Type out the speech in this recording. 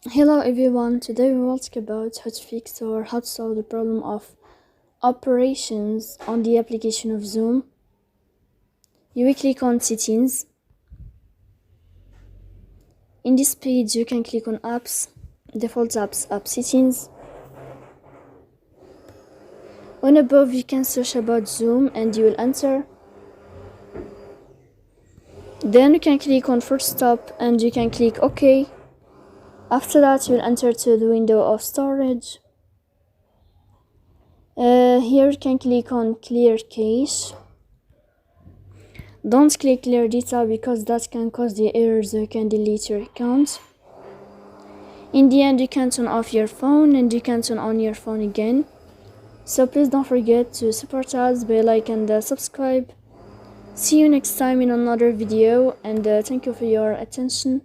Hello everyone, today we will talk about how to fix or how to solve the problem of operations on the application of Zoom. You will click on settings. In this page you can click on apps, default apps, app settings. On above you can search about Zoom and you will enter. Then you can click on first stop and you can click OK. After that you will enter to the window of storage. Here you can click on clear cache. Don't click clear data because that can cause the errors, you can delete your account. In the end you can turn off your phone and you can turn on your phone again. So please don't forget to support us by like and subscribe. See you next time in another video and thank you for your attention.